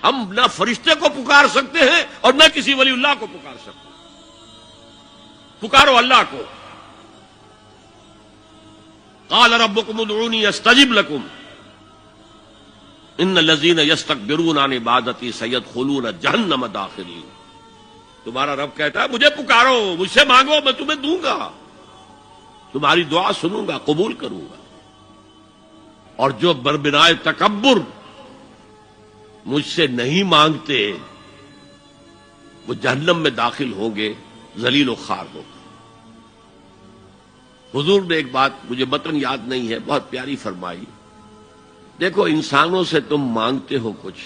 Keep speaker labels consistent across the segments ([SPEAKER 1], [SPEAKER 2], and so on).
[SPEAKER 1] ہم نہ فرشتے کو پکار سکتے ہیں اور نہ کسی ولی اللہ کو پکار سکتے ہیں. پکارو اللہ کو. قال ربکم ادعونی استجب لکم ان الذین یستکبرون عن عبادتی سیدخلون جہنم داخرین. تمہارا رب کہتا ہے مجھے پکارو، مجھ سے مانگو، میں تمہیں دوں گا، تمہاری دعا سنوں گا، قبول کروں گا. اور جو بربنائے تکبر مجھ سے نہیں مانگتے وہ جہنم میں داخل ہوں گے، ذلیل و خوار ہو گے. حضور نے ایک بات مجھے متن یاد نہیں ہے، بہت پیاری فرمائی. دیکھو انسانوں سے تم مانگتے ہو کچھ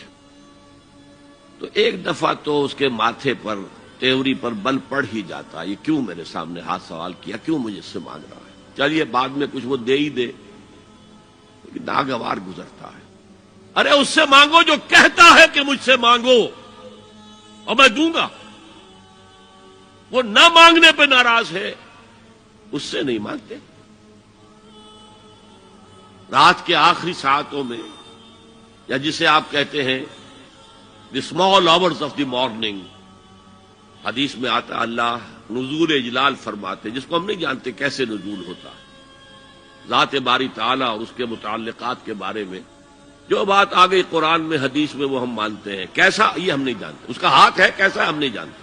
[SPEAKER 1] تو ایک دفعہ تو اس کے ماتھے پر تیوری پر بل پڑ ہی جاتا، یہ کیوں میرے سامنے ہاتھ سوال کیا، کیوں مجھے اس سے مانگ رہا ہے. چلیے بعد میں کچھ وہ دے ہی دے، لیکن ناگوار گزرتا ہے. ارے اس سے مانگو جو کہتا ہے کہ مجھ سے مانگو اور میں دوں گا. وہ نہ مانگنے پہ ناراض ہے، اس سے نہیں مانگتے. رات کے آخری ساعتوں میں، یا جسے آپ کہتے ہیں the small hours of the morning, حدیث میں آتا اللہ نزول اجلال فرماتے، جس کو ہم نہیں جانتے کیسے نزول ہوتا. ذات باری تعالیٰ اور اس کے متعلقات کے بارے میں جو بات آ گئی قرآن میں حدیث میں وہ ہم مانتے ہیں. کیسا یہ ہم نہیں جانتے. اس کا ہاتھ ہے کیسا ہم نہیں جانتے.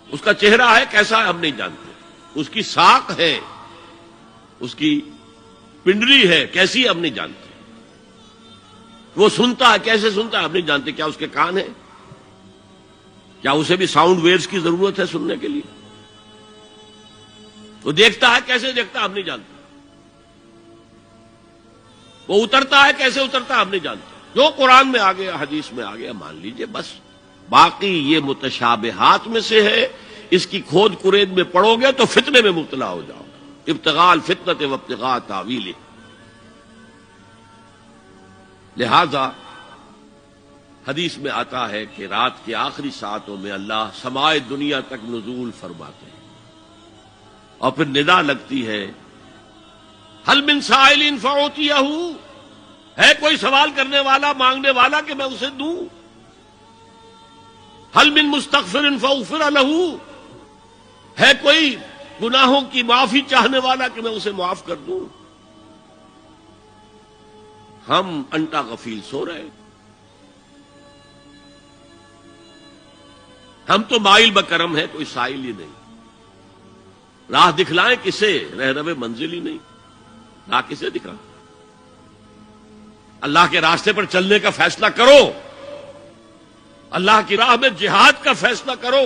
[SPEAKER 1] اس کا چہرہ ہے کیسا ہم نہیں جانتے. اس کی ساق ہے، اس کی پنڈلی ہے کیسی ہم نہیں جانتے. وہ سنتا ہے کیسے سنتا ہے ہم نہیں جانتے. کیا اس کے کان ہیں؟ کیا اسے بھی ساؤنڈ ویوز کی ضرورت ہے سننے کے لیے؟ وہ دیکھتا ہے کیسے دیکھتا ہے ہم نہیں جانتے. وہ اترتا ہے کیسے اترتا ہے ہم نہیں جانتے. جو قرآن میں آ گیا حدیث میں آ گیا مان لیجئے بس. باقی یہ متشابہات میں سے ہے، اس کی کھود کرید میں پڑو گے تو فتنے میں مبتلا ہو جاؤ گے. ابتغاء الفتنۃ وابتغاء تاویلہ. لہذا حدیث میں آتا ہے کہ رات کے آخری ساعتوں میں اللہ سمائے دنیا تک نزول فرماتے ہیں اور پھر ندا لگتی ہے حل من سائل فاعطیہ، ہے کوئی سوال کرنے والا مانگنے والا کہ میں اسے دوں. حل من مستغفر فاغفر لہ، ہے کوئی گناہوں کی معافی چاہنے والا کہ میں اسے معاف کر دوں. ہم انٹا غفیل سو رہے، ہم تو مائل بکرم ہے، کوئی سائل ہی نہیں. راہ دکھلائیں کسے، رہنم منزل ہی نہیں. راہ کسے دکھا؟ اللہ کے راستے پر چلنے کا فیصلہ کرو، اللہ کی راہ میں جہاد کا فیصلہ کرو،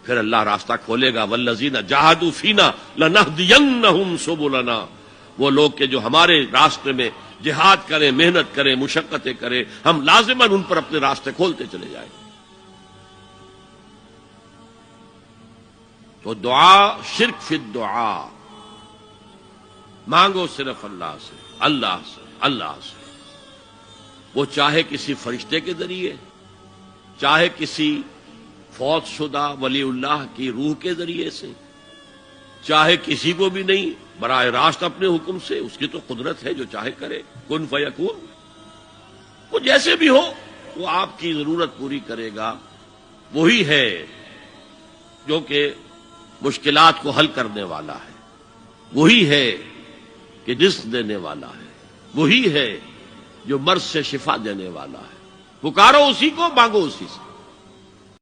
[SPEAKER 1] پھر اللہ راستہ کھولے گا. والذین جاہدوا فینا لنہدینہم سبلنا. وہ لوگ کہ جو ہمارے راستے میں جہاد کریں، محنت کریں، مشقتیں کریں، ہم لازماً ان پر اپنے راستے کھولتے چلے جائیں. تو دعا شرک فی الدعا. مانگو صرف اللہ سے، اللہ سے، اللہ سے. وہ چاہے کسی فرشتے کے ذریعے، چاہے کسی فوت شدہ ولی اللہ کی روح کے ذریعے سے، چاہے کسی کو بھی نہیں، براہ راست اپنے حکم سے. اس کی تو قدرت ہے، جو چاہے کرے. کن فیکون. وہ جیسے بھی ہو وہ آپ کی ضرورت پوری کرے گا. وہی ہے جو کہ مشکلات کو حل کرنے والا ہے، وہی ہے کہ رزق دینے والا ہے، وہی ہے جو مرض سے شفا دینے والا ہے. پکارو اسی کو، مانگو اسی سے.